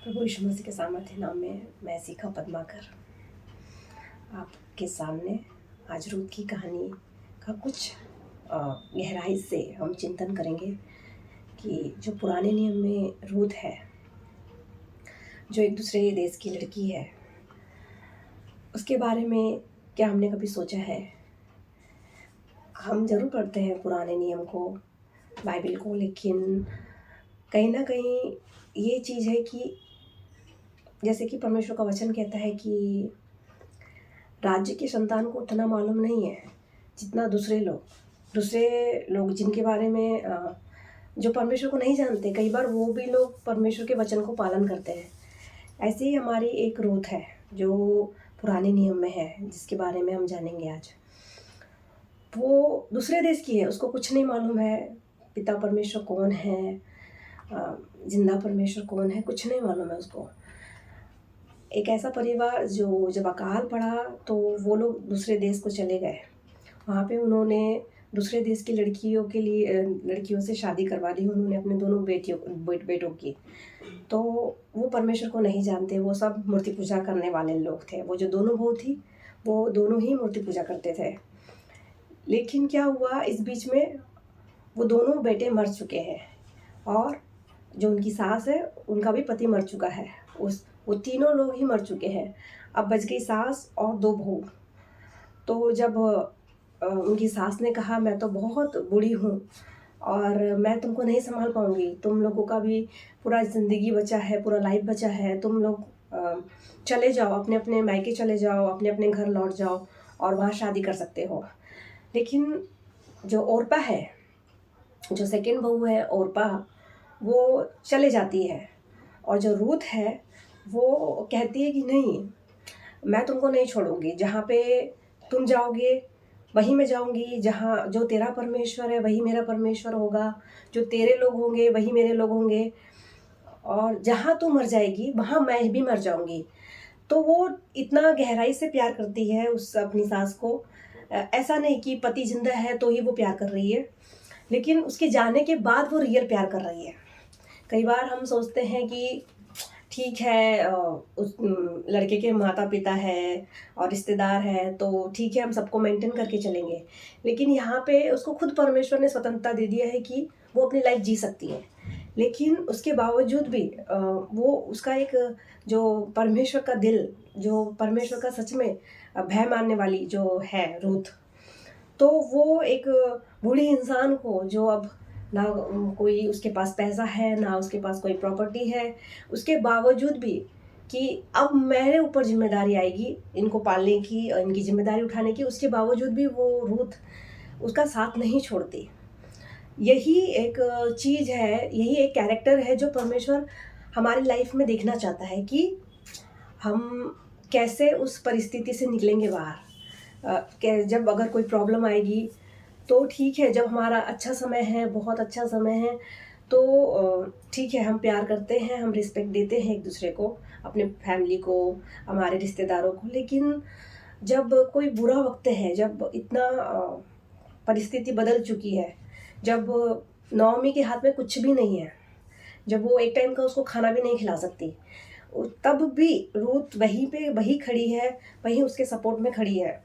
प्रभु यीशु मसीह के सामर्थ्य नाम में मैं सीखा पद्माकर आपके सामने आज रूत की कहानी का कुछ गहराई से हम चिंतन करेंगे कि जो पुराने नियम में रूत है, जो एक दूसरे देश की लड़की है, उसके बारे में क्या हमने कभी सोचा है? हम ज़रूर पढ़ते हैं पुराने नियम को, बाइबल को, लेकिन कहीं ना कहीं ये चीज़ है कि जैसे कि परमेश्वर का वचन कहता है कि राज्य की संतान को उतना मालूम नहीं है जितना दूसरे लोग जिनके बारे में जो परमेश्वर को नहीं जानते, कई बार वो भी लोग परमेश्वर के वचन को पालन करते हैं। ऐसे ही हमारी एक रूत है जो पुराने नियम में है, जिसके बारे में हम जानेंगे आज। वो दूसरे देश की है, उसको कुछ नहीं मालूम है पिता परमेश्वर कौन है, जिंदा परमेश्वर कौन है, कुछ नहीं मालूम है उसको। एक ऐसा परिवार जो जब अकाल पड़ा तो वो लोग दूसरे देश को चले गए। वहाँ पे उन्होंने दूसरे देश की लड़कियों से शादी करवा दी उन्होंने अपने दोनों बेटों की। तो वो परमेश्वर को नहीं जानते, वो सब मूर्ति पूजा करने वाले लोग थे। वो जो दोनों बहू थी वो दोनों ही मूर्ति पूजा करते थे। लेकिन क्या हुआ, इस बीच में वो दोनों बेटे मर चुके हैं और जो उनकी सास है उनका भी पति मर चुका है। वो तीनों लोग ही मर चुके हैं। अब बच गई सास और दो बहू। तो जब उनकी सास ने कहा, मैं तो बहुत बूढ़ी हूँ और मैं तुमको नहीं संभाल पाऊँगी, तुम लोगों का भी पूरा ज़िंदगी बचा है, पूरा लाइफ बचा है, तुम लोग चले जाओ, अपने अपने मायके चले जाओ, अपने अपने घर लौट जाओ और वहाँ शादी कर सकते हो। लेकिन जो ओरपा है, जो सेकेंड बहू है ओरपा, वो चले जाती है और जो रूत है वो कहती है कि नहीं, मैं तुमको नहीं छोड़ूंगी, जहाँ पे तुम जाओगे वहीं मैं जाऊंगी, जहाँ जो तेरा परमेश्वर है वही मेरा परमेश्वर होगा, जो तेरे लोग होंगे वही मेरे लोग होंगे, और जहाँ तू मर जाएगी वहाँ मैं भी मर जाऊंगी। तो वो इतना गहराई से प्यार करती है उस अपनी सास को। ऐसा नहीं कि पति जिंदा है तो ही वो प्यार कर रही है, लेकिन उसके जाने के बाद वो रियल प्यार कर रही है। कई बार हम सोचते हैं कि ठीक है, उस लड़के के माता पिता है और रिश्तेदार है तो ठीक है, हम सबको मेंटेन करके चलेंगे। लेकिन यहाँ पे उसको खुद परमेश्वर ने स्वतंत्रता दे दिया है कि वो अपनी लाइफ जी सकती है। लेकिन उसके बावजूद भी वो उसका एक जो परमेश्वर का दिल, जो परमेश्वर का सच में भय मानने वाली जो है रूथ, तो वो एक बूढ़ी इंसान को, जो अब ना कोई उसके पास पैसा है ना उसके पास कोई प्रॉपर्टी है, उसके बावजूद भी कि अब मेरे ऊपर जिम्मेदारी आएगी इनको पालने की और इनकी जिम्मेदारी उठाने की, उसके बावजूद भी वो रूथ उसका साथ नहीं छोड़ती। यही एक चीज़ है, यही एक कैरेक्टर है जो परमेश्वर हमारी लाइफ में देखना चाहता है कि हम कैसे उस परिस्थिति से निकलेंगे बाहर। जब अगर कोई प्रॉब्लम आएगी तो ठीक है, जब हमारा अच्छा समय है, बहुत अच्छा समय है, तो ठीक है, हम प्यार करते हैं, हम रिस्पेक्ट देते हैं एक दूसरे को, अपने फैमिली को, हमारे रिश्तेदारों को। लेकिन जब कोई बुरा वक्त है, जब इतना परिस्थिति बदल चुकी है, जब नौमी के हाथ में कुछ भी नहीं है, जब वो एक टाइम का उसको खाना भी नहीं खिला सकती, तब भी रूथ वहीं पे वही खड़ी है, वहीं उसके सपोर्ट में खड़ी है।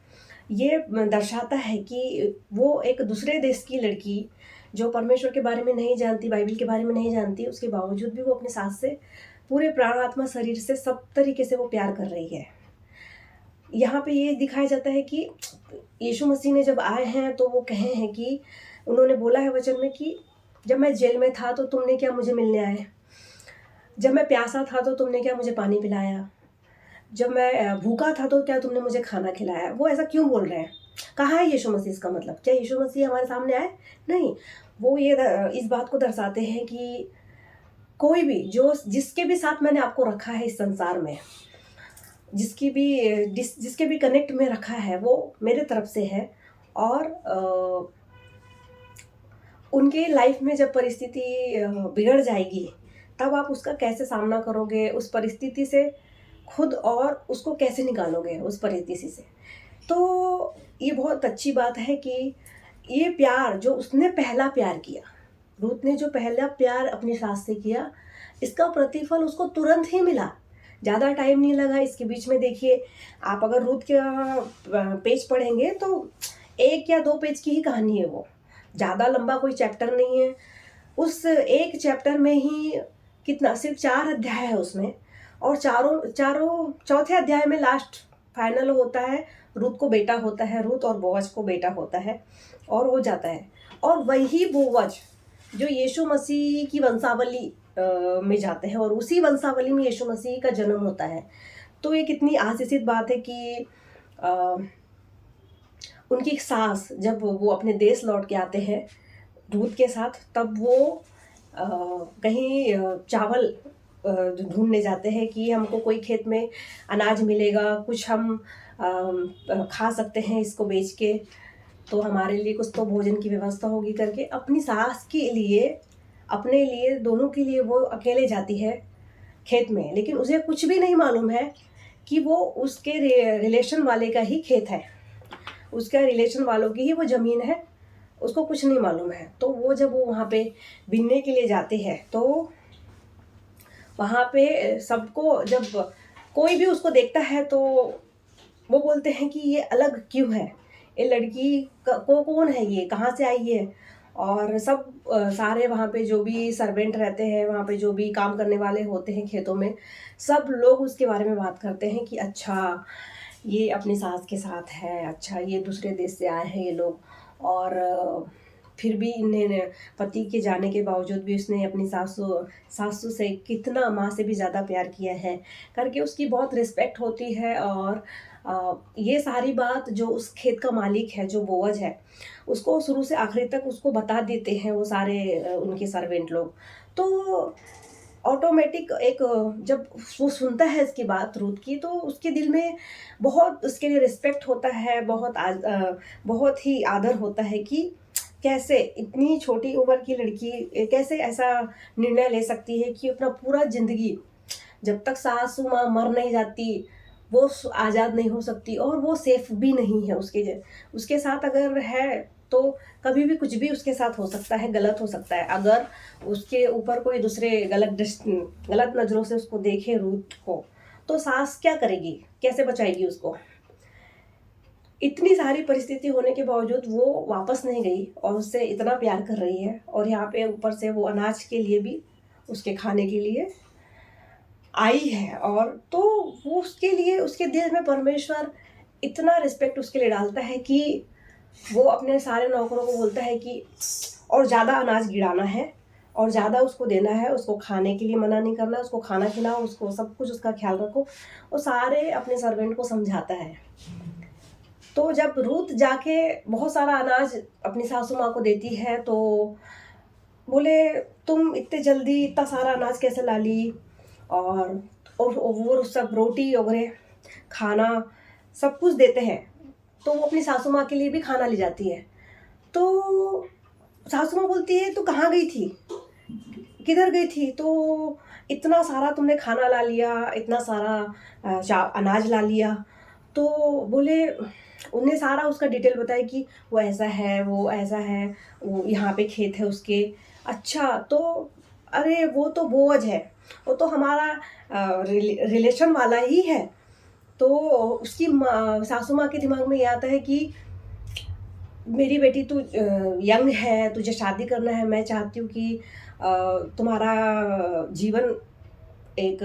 ये दर्शाता है कि वो एक दूसरे देश की लड़की जो परमेश्वर के बारे में नहीं जानती, बाइबल के बारे में नहीं जानती, उसके बावजूद भी वो अपने सास से पूरे प्राण आत्मा शरीर से सब तरीके से वो प्यार कर रही है। यहाँ पे ये दिखाया जाता है कि यीशु मसीह ने जब आए हैं तो वो कहे हैं कि उन्होंने बोला है वचन में कि जब मैं जेल में था तो तुमने क्या मुझे मिलने आए, जब मैं प्यासा था तो तुमने क्या मुझे पानी पिलाया, जब मैं भूखा था तो क्या तुमने मुझे खाना खिलाया। वो ऐसा क्यों बोल रहे हैं? कहाँ है यीशु मसीह? इसका मतलब क्या यीशु मसीह हमारे सामने आए? नहीं, वो ये इस बात को दर्शाते हैं कि कोई भी जो जिसके भी साथ मैंने आपको रखा है इस संसार में, जिसके भी कनेक्ट में रखा है, वो मेरे तरफ से है। और उनके लाइफ में जब परिस्थिति बिगड़ जाएगी तब आप उसका कैसे सामना करोगे, उस परिस्थिति से खुद और उसको कैसे निकालोगे उस परिस्थिति से। तो ये बहुत अच्छी बात है कि ये प्यार जो उसने पहला प्यार किया, रूथ ने जो पहला प्यार अपनी सास से किया, इसका प्रतिफल उसको तुरंत ही मिला, ज़्यादा टाइम नहीं लगा। इसके बीच में देखिए, आप अगर रूथ का पेज पढ़ेंगे तो 1 या 2 पेज की ही कहानी है वो, ज़्यादा लंबा कोई चैप्टर नहीं है। उस एक चैप्टर में ही कितना, सिर्फ 4 अध्याय है उसमें, और चारों चौथे अध्याय में लास्ट फाइनल होता है, रूथ को बेटा होता है, रूथ और बोअज को बेटा होता है और हो जाता है। और वही बोअज जो यीशु मसीह की वंशावली में जाते हैं और उसी वंशावली में यीशु मसीह का जन्म होता है। तो ये कितनी आशीषित बात है कि उनकी सास जब वो अपने देश लौट के आते हैं दूध के साथ, तब वो कहीं चावल ढूंढने जाते हैं कि हमको कोई खेत में अनाज मिलेगा, कुछ हम खा सकते हैं इसको बेच के, तो हमारे लिए कुछ तो भोजन की व्यवस्था होगी करके अपनी सास के लिए, अपने लिए, दोनों के लिए वो अकेले जाती है खेत में। लेकिन उसे कुछ भी नहीं मालूम है कि वो उसके रिलेशन वाले का ही खेत है, उसका रिलेशन वालों की ही वो ज़मीन है, उसको कुछ नहीं मालूम है। तो वो जब वो वहाँ पे बिनने के लिए जाते हैं तो वहाँ पे सबको, जब कोई भी उसको देखता है तो वो बोलते हैं कि ये अलग क्यों है, ये लड़की को कौन है, ये कहाँ से आई है। और सब सारे वहाँ पे जो भी सर्वेंट रहते हैं, वहाँ पे जो भी काम करने वाले होते हैं खेतों में, सब लोग उसके बारे में बात करते हैं कि अच्छा ये अपनी सास के साथ है, अच्छा ये दूसरे देश से आए हैं ये लोग, और फिर भी इन्हें पति के जाने के बावजूद भी उसने अपनी सासू से कितना माँ से भी ज़्यादा प्यार किया है करके उसकी बहुत रिस्पेक्ट होती है। और ये सारी बात जो उस खेत का मालिक है, जो बोअज है, उसको शुरू से आखिरी तक उसको बता देते हैं वो सारे उनके सर्वेंट लोग। तो ऑटोमेटिक एक, जब वो सुनता है इसकी बात रूथ की, तो उसके दिल में बहुत उसके लिए रिस्पेक्ट होता है, बहुत ही आदर होता है कि कैसे इतनी छोटी उम्र की लड़की कैसे ऐसा निर्णय ले सकती है कि अपना पूरा ज़िंदगी, जब तक सासू माँ मर नहीं जाती वो आज़ाद नहीं हो सकती, और वो सेफ भी नहीं है उसके साथ अगर है तो कभी भी कुछ भी उसके साथ हो सकता है, गलत हो सकता है। अगर उसके ऊपर कोई दूसरे गलत नज़रों से उसको देखे रूथ को, तो सास क्या करेगी, कैसे बचाएगी उसको। इतनी सारी परिस्थिति होने के बावजूद वो वापस नहीं गई और उससे इतना प्यार कर रही है, और यहाँ पे ऊपर से वो अनाज के लिए भी, उसके खाने के लिए आई है। और तो वो उसके लिए, उसके दिल में परमेश्वर इतना रिस्पेक्ट उसके लिए डालता है कि वो अपने सारे नौकरों को बोलता है कि और ज़्यादा अनाज गिराना है और ज़्यादा उसको देना है, उसको खाने के लिए मना नहीं करना, उसको खाना खिलाओ, उसको सब कुछ उसका ख्याल रखो। वो सारे अपने सर्वेंट को समझाता है। तो जब रूथ जाके बहुत सारा अनाज अपनी सासू माँ को देती है तो बोले, तुम इतने जल्दी इतना सारा अनाज कैसे ला ली, और वो सब रोटी वगैरह खाना सब कुछ देते हैं। तो वो अपनी सासू माँ के लिए भी खाना ले जाती है। तो सासू माँ बोलती है, तो कहाँ गई थी, किधर गई थी, तो इतना सारा तुमने खाना ला लिया, इतना सारा अनाज ला लिया। तो बोले, उन्हें सारा उसका डिटेल बताया कि वो ऐसा है, वो ऐसा है, वो यहाँ पे खेत है उसके। अच्छा, तो अरे वो तो बोअज है, वो तो हमारा रिलेशन वाला ही है। तो उसकी सासू माँ के दिमाग में ये आता है कि मेरी बेटी तू यंग है, तुझे शादी करना है, मैं चाहती हूँ कि तुम्हारा जीवन एक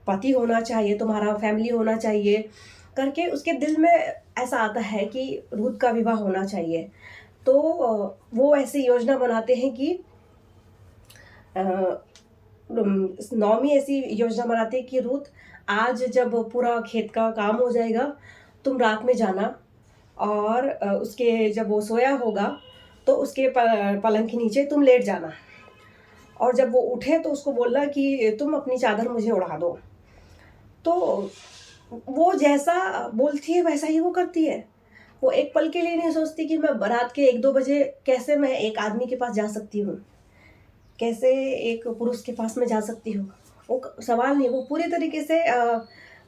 पति होना चाहिए, तुम्हारा फैमिली होना चाहिए करके उसके दिल में ऐसा आता है कि रूथ का विवाह होना चाहिए। तो वो ऐसी योजना बनाते हैं कि नौमी ऐसी योजना बनाते हैं कि रूथ, आज जब पूरा खेत का काम हो जाएगा तुम रात में जाना, और उसके जब वो सोया होगा तो उसके पलंग के नीचे तुम लेट जाना, और जब वो उठे तो उसको बोलना कि तुम अपनी चादर मुझे उड़ा दो। तो वो जैसा बोलती है वैसा ही वो करती है। वो एक पल के लिए नहीं सोचती कि मैं रात के 1-2 बजे कैसे मैं एक आदमी के पास जा सकती हूँ, कैसे एक पुरुष के पास में जा सकती हूँ। वो सवाल नहीं, वो पूरे तरीके से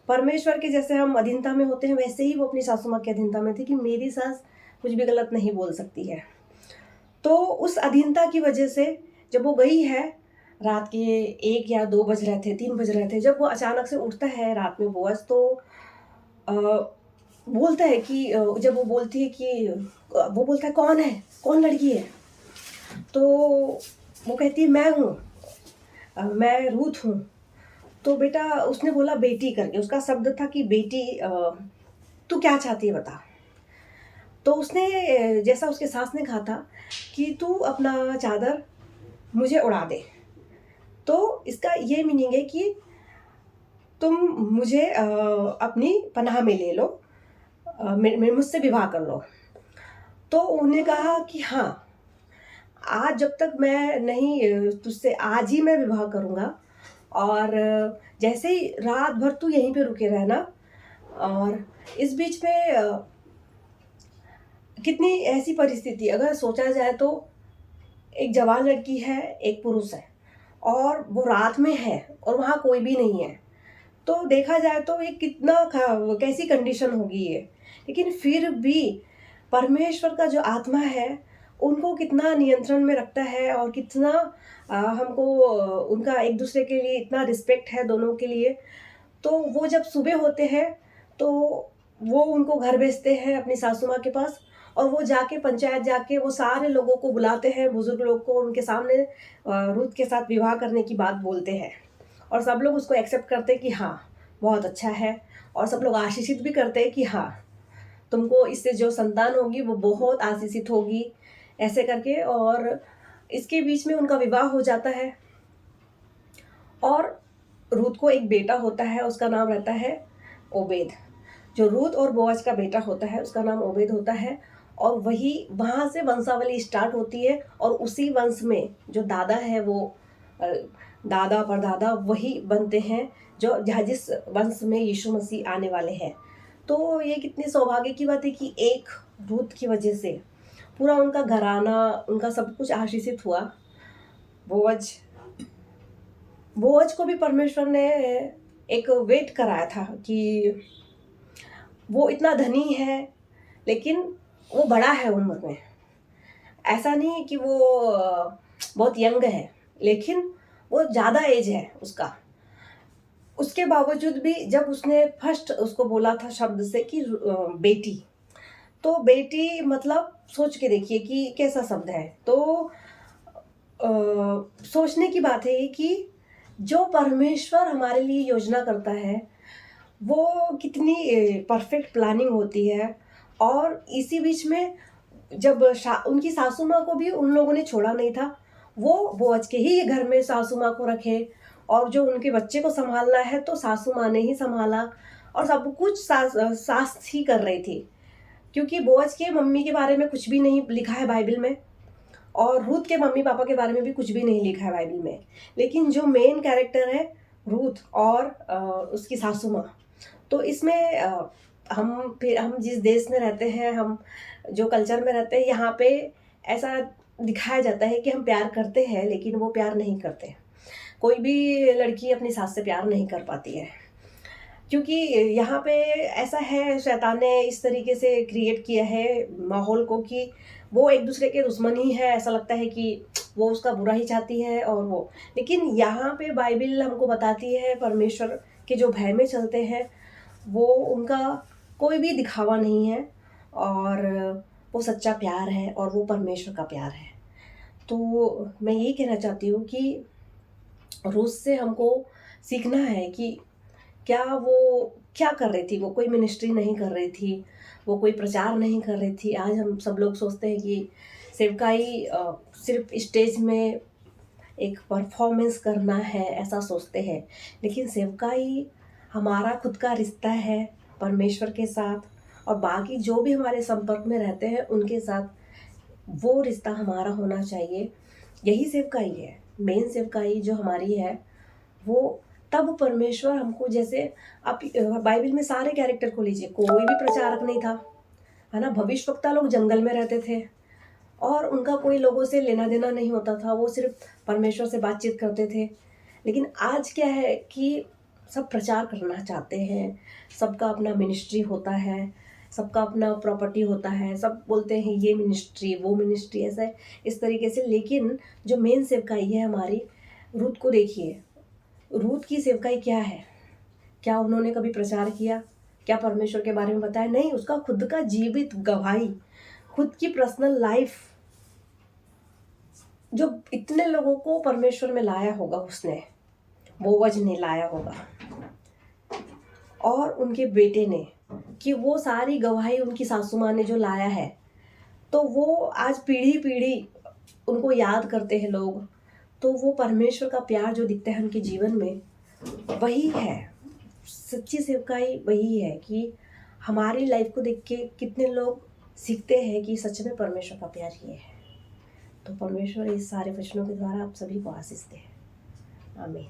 परमेश्वर के जैसे हम अधीनता में होते हैं, वैसे ही वो अपनी सासू माँ की अधीनता में थी कि मेरी सास कुछ भी गलत नहीं बोल सकती है। तो उस अधीनता की वजह से जब वो गई है रात के 1 या 2 बज रहे थे, 3 बज रहे थे, जब वो अचानक से उठता है रात में बोअज़, तो अ, बोलता है कि जब वो बोलती है कि वो बोलता है, "कौन है? कौन लड़की है?" तो वो कहती है, "मैं हूँ, मैं रूथ हूँ।" तो बेटा उसने बोला बेटी करके, उसका शब्द था कि बेटी, तू क्या चाहती है बता? तो उसने जैसा उसके सास ने कहा था कि तू अपना चादर मुझे उड़ा दे। तो इसका ये मीनिंग है कि तुम मुझे अपनी पनाह में ले लो, मुझसे विवाह कर लो। तो उन्होंने कहा कि हाँ, आज जब तक मैं नहीं तुझसे आज ही मैं विवाह करूँगा, और जैसे ही रात भर तू यहीं पे रुके रहना। और इस बीच में कितनी ऐसी परिस्थिति अगर सोचा जाए तो, एक जवान लड़की है, एक पुरुष है, और वो रात में है और वहाँ कोई भी नहीं है। तो देखा जाए तो ये कितना कैसी कंडीशन होगी ये। लेकिन फिर भी परमेश्वर का जो आत्मा है, उनको कितना नियंत्रण में रखता है, और कितना हमको उनका एक दूसरे के लिए इतना रिस्पेक्ट है दोनों के लिए। तो वो जब सुबह होते हैं, तो वो उनको घर भेजते हैं अपनी सासू माँ के पास, और वो जाके पंचायत जाके वो सारे लोगों को बुलाते हैं, बुजुर्ग लोग को, उनके सामने रुत के साथ विवाह करने की बात बोलते हैं। और सब लोग उसको एक्सेप्ट करते हैं कि हाँ, बहुत अच्छा है, और सब लोग आशीषित भी करते हैं कि हाँ, तुमको इससे जो संतान होगी वो बहुत आशीषित होगी, ऐसे करके। और इसके बीच में उनका विवाह हो जाता है, और रूत को एक बेटा होता है, उसका नाम रहता है ओबेद। जो रूत और बोअज का बेटा होता है उसका नाम ओबेद होता है, और वही वहाँ से वंशावली स्टार्ट होती है, और उसी वंश में जो दादा है वो अ, दादा परदादा वही बनते हैं, जो जहाँ जिस वंश में यीशु मसीह आने वाले हैं। तो ये कितनी सौभाग्य की बात है कि एक रूत की वजह से पूरा उनका घराना, उनका सब कुछ आशीषित हुआ। बोअज बोअज को भी परमेश्वर ने एक वेट कराया था कि वो इतना धनी है, लेकिन वो बड़ा है उम्र में। ऐसा नहीं है कि वो बहुत यंग है, लेकिन वो ज़्यादा एज है उसका। उसके बावजूद भी जब उसने फर्स्ट उसको बोला था शब्द से कि बेटी, तो बेटी मतलब सोच के देखिए कि कैसा शब्द है। तो अ, सोचने की बात है ये कि जो परमेश्वर हमारे लिए योजना करता है, वो कितनी परफेक्ट प्लानिंग होती है। और इसी बीच में जब उनकी सासू माँ को भी उन लोगों ने छोड़ा नहीं था, वो बोअज के ही घर में सासू माँ को रखे, और जो उनके बच्चे को संभालना है तो सासू माँ ने ही संभाला, और सब कुछ सास ही कर रही थी। क्योंकि बोअज के मम्मी के बारे में कुछ भी नहीं लिखा है बाइबल में, और रूथ के मम्मी पापा के बारे में भी कुछ भी नहीं लिखा है बाइबल में। लेकिन जो मेन कैरेक्टर है रूथ और उसकी सासू माँ, तो इसमें हम जिस देश में रहते हैं, हम जो कल्चर में रहते हैं, यहाँ पे ऐसा दिखाया जाता है कि हम प्यार करते हैं, लेकिन वो प्यार नहीं करते। कोई भी लड़की अपनी सास से प्यार नहीं कर पाती है, क्योंकि यहाँ पे ऐसा है, शैतान ने इस तरीके से क्रिएट किया है माहौल को कि वो एक दूसरे के दुश्मन ही है। ऐसा लगता है कि वो उसका बुरा ही चाहती है, और वो, लेकिन यहाँ पे बाइबल हमको बताती है परमेश्वर के जो भय में चलते हैं, वो उनका कोई भी दिखावा नहीं है, और वो सच्चा प्यार है, और वो परमेश्वर का प्यार है। तो मैं यही कहना चाहती हूँ कि रूस से हमको सीखना है कि क्या वो क्या कर रही थी। वो कोई मिनिस्ट्री नहीं कर रही थी, वो कोई प्रचार नहीं कर रही थी। आज हम सब लोग सोचते हैं कि सेवकाई सिर्फ स्टेज में एक परफॉर्मेंस करना है, ऐसा सोचते हैं। लेकिन सेवकाई हमारा खुद का रिश्ता है परमेश्वर के साथ, और बाकी जो भी हमारे संपर्क में रहते हैं उनके साथ वो रिश्ता हमारा होना चाहिए। यही सेवकाई है, मेन सेवकाई जो हमारी है वो। तब परमेश्वर हमको, जैसे आप बाइबल में सारे कैरेक्टर को लीजिए, कोई भी प्रचारक नहीं था, है ना। भविष्यवक्ता लोग जंगल में रहते थे, और उनका कोई लोगों से लेना देना नहीं होता था, वो सिर्फ परमेश्वर से बातचीत करते थे। लेकिन आज क्या है कि सब प्रचार करना चाहते हैं, सबका अपना मिनिस्ट्री होता है, सबका अपना प्रॉपर्टी होता है, सब बोलते हैं ये मिनिस्ट्री वो मिनिस्ट्री, ऐसा है इस तरीके से। लेकिन जो मेन सेवकाई है हमारी, रूथ को देखिए, रूथ की सेवकाई क्या है? क्या उन्होंने कभी प्रचार किया? क्या परमेश्वर के बारे में बताया? नहीं, उसका खुद का जीवित गवाही, खुद की पर्सनल लाइफ जो इतने लोगों को परमेश्वर में लाया होगा उसने, बोअज ने लाया होगा और उनके बेटे ने, कि वो सारी गवाही उनकी सासू माँ ने जो लाया है, तो वो आज पीढ़ी पीढ़ी उनको याद करते हैं लोग। तो वो परमेश्वर का प्यार जो दिखता है उनके जीवन में, वही है सच्ची सेवकाई। वही है कि हमारी लाइफ को देख के कितने लोग सीखते हैं कि सच में परमेश्वर का प्यार ये है। तो परमेश्वर इस सारे वचनों के द्वारा आप सभी को आशीष दे। आमीन।